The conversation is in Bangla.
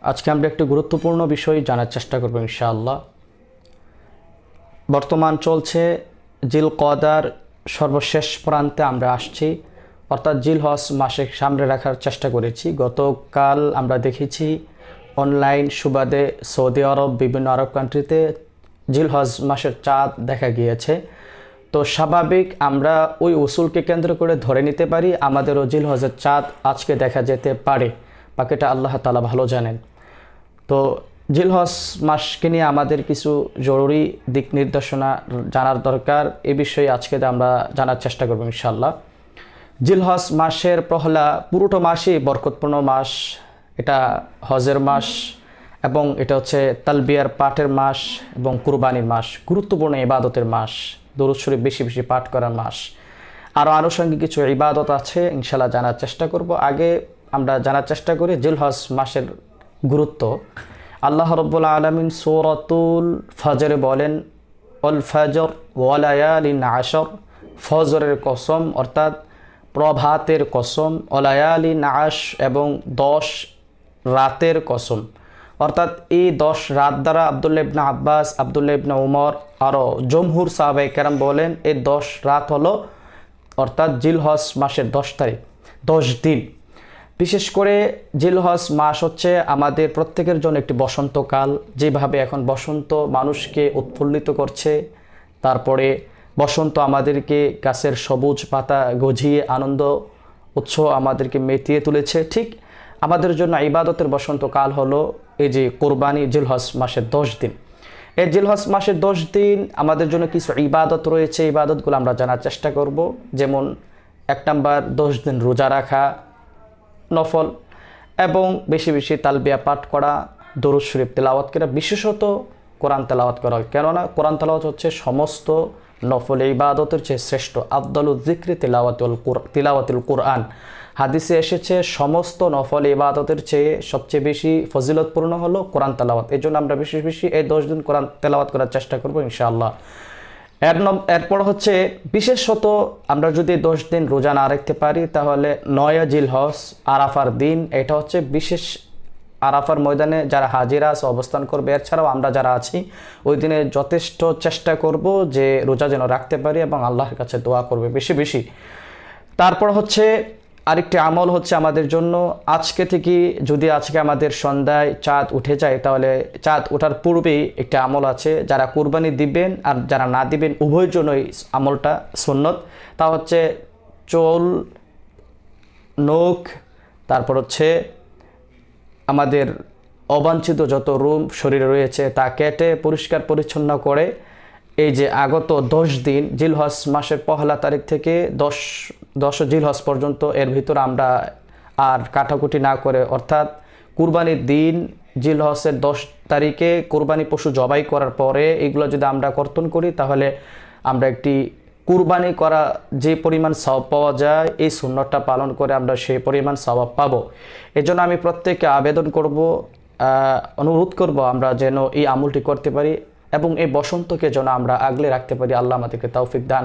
আজকে আমরা একটি গুরুত্বপূর্ণ বিষয় জানার চেষ্টা করব ইনশাআল্লাহ। বর্তমান চলছে জিলকদার সর্বশেষ প্রান্তে আমরা আসছি, অর্থাৎ জিলহজ মাসে সামনে রাখার চেষ্টা করেছি। গতকাল আমরা দেখেছি অনলাইন সুবাদে সৌদি আরব, বিভিন্ন আরব কান্ট্রিতে জিলহজ মাসের চাঁদ দেখা গিয়েছে। তো স্বাভাবিক আমরা ওই উসুলকে কেন্দ্র করে ধরে নিতে পারি আমাদেরও জিলহজের চাঁদ আজকে দেখা যেতে পারে, বাকিটা আল্লাহ তাআলা ভালো জানেন। তো জিলহজ মাসকে নিয়ে আমাদের কিছু জরুরি দিক নির্দেশনা জানার দরকার, এ বিষয়ে আজকে আমরা জানার চেষ্টা করব ইনশাআল্লাহ। জিলহজ মাসের পহলা পুরোটা মাসই বরকতপূর্ণ মাস, এটা হজের মাস এবং এটা হচ্ছে তালবিয়ার পাঠের মাস এবং কুরবানির মাস, গুরুত্বপূর্ণ ইবাদতের মাস, দরুদ শরীফ বেশি বেশি পাঠ করার মাস। আরও আনুষঙ্গিক কিছু ইবাদত আছে ইনশাআল্লাহ জানার চেষ্টা করব। আগে আমরা জানার চেষ্টা করি জিলহজ মাসের গুরুত্ব। আল্লাহ রাব্বুল আলামিন সূরাতুল ফজরে বলেন, অল ফজর ওয়া লায়ালিন আশর, ফজরের কসম অর্থাৎ প্রভাতের কসম, অলায়ালিন আশ এবং 10 রাতের কসম। অর্থাৎ এই 10 রাত দ্বারা আব্দুল্লাহ ইবনে আব্বাস, আব্দুল্লাহ ইবনে উমর আরও জমহুর সাহাবায়ে কেরাম বলেন এই 10 রাত হলো অর্থাৎ জিলহজ মাসের 10 তারিখ, 10 দিন। বিশেষ করে জিলহজ মাস হচ্ছে আমাদের প্রত্যেকের জন্য একটি বসন্তকাল। যেভাবে এখন বসন্ত মানুষকে উৎফুল্লিত করছে, তারপরে বসন্ত আমাদেরকে গাছের সবুজ পাতা গজিয়ে আনন্দ উৎসব আমাদেরকে মেতিয়ে তুলেছে, ঠিক আমাদের জন্য ইবাদতের বসন্তকাল হলো এই যে কোরবানি জিলহজ মাসের 10 দিন। এই জিলহজ মাসের 10 দিন আমাদের জন্য কিছু ইবাদত রয়েছে, ইবাদতগুলো আমরা জানার চেষ্টা করব। যেমন 1 নাম্বার 10 দিন রোজা রাখা নফল এবং বেশি বেশি তালবিয়া পাঠ করা, দরুদ শরীফ তেলাওয়াত করা, বিশেষত কোরআন তেলাওয়াত করা। কেননা কোরআন তেলাওয়াত হচ্ছে সমস্ত নফল ইবাদতের চেয়ে শ্রেষ্ঠ। আফদালুজ যিকরি তিলাওয়াতুল কোরআন, হাদিসে এসেছে সমস্ত নফল ইবাদতের চেয়ে সবচেয়ে বেশি ফজিলতপূর্ণ হলো কোরআন তেলাওয়াত। এই জন্য আমরা বেশি বেশি এই 10 দিন কোরআন তেলাওয়াত করার চেষ্টা করব ইনশাআল্লাহ। এরপর হচ্ছে বিশেষত আমরা যদি 10 দিন রোজা না রাখতে পারি তাহলে 9 জিলহজ আরাফার দিন, এটা হচ্ছে বিশেষ। আরাফার ময়দানে যারা হাজিরা আছে অবস্থান করবে, এছাড়াও আমরা যারা আছি ওই দিনে যথেষ্ট চেষ্টা করব যে রোজা যেন রাখতে পারি এবং আল্লাহর কাছে দোয়া করবে বেশি বেশি। তারপর হচ্ছে আরেকটি আমল হচ্ছে আমাদের জন্য, আজকে থেকে যদি আজকে আমাদের সন্ধ্যায় চাঁদ উঠে যায় তাহলে চাঁদ ওঠার পূর্বেই একটি আমল আছে, যারা কুরবানি দিবেন আর যারা না দিবেন উভয়ের জন্যই আমলটা সুন্নত। তা হচ্ছে চুল, নখ, তারপর হচ্ছে আমাদের অবাঞ্ছিত যত রোম শরীরে রয়েছে তা কেটে পরিষ্কার পরিচ্ছন্ন করে এই যে আগত 10 দিন জিলহজ মাসের পহেলা তারিখ থেকে 10 জিলহজ পর্যন্ত এর ভিতরে আমরা আর কাটাকুটি না করে, অর্থাৎ কুরবানির দিন জিলহজের 10 তারিখে কুরবানি পশু জবাই করার পরে এগুলো যদি আমরা কর্তন করি তাহলে আমরা একটি কুরবানি করা যে পরিমাণ সওয়াব পাওয়া যায় এই সুন্নতটা পালন করে আমরা সেই পরিমাণ সওয়াব পাবো। এজন্য আমি প্রত্যেককে আবেদন করব, অনুরোধ করব আমরা যেন এই আমলটি করতে পারি এবং এই বসন্তকে যেন আমরা আগলে রাখতে পারি। আল্লাহ আমাদেরকে তৌফিক দান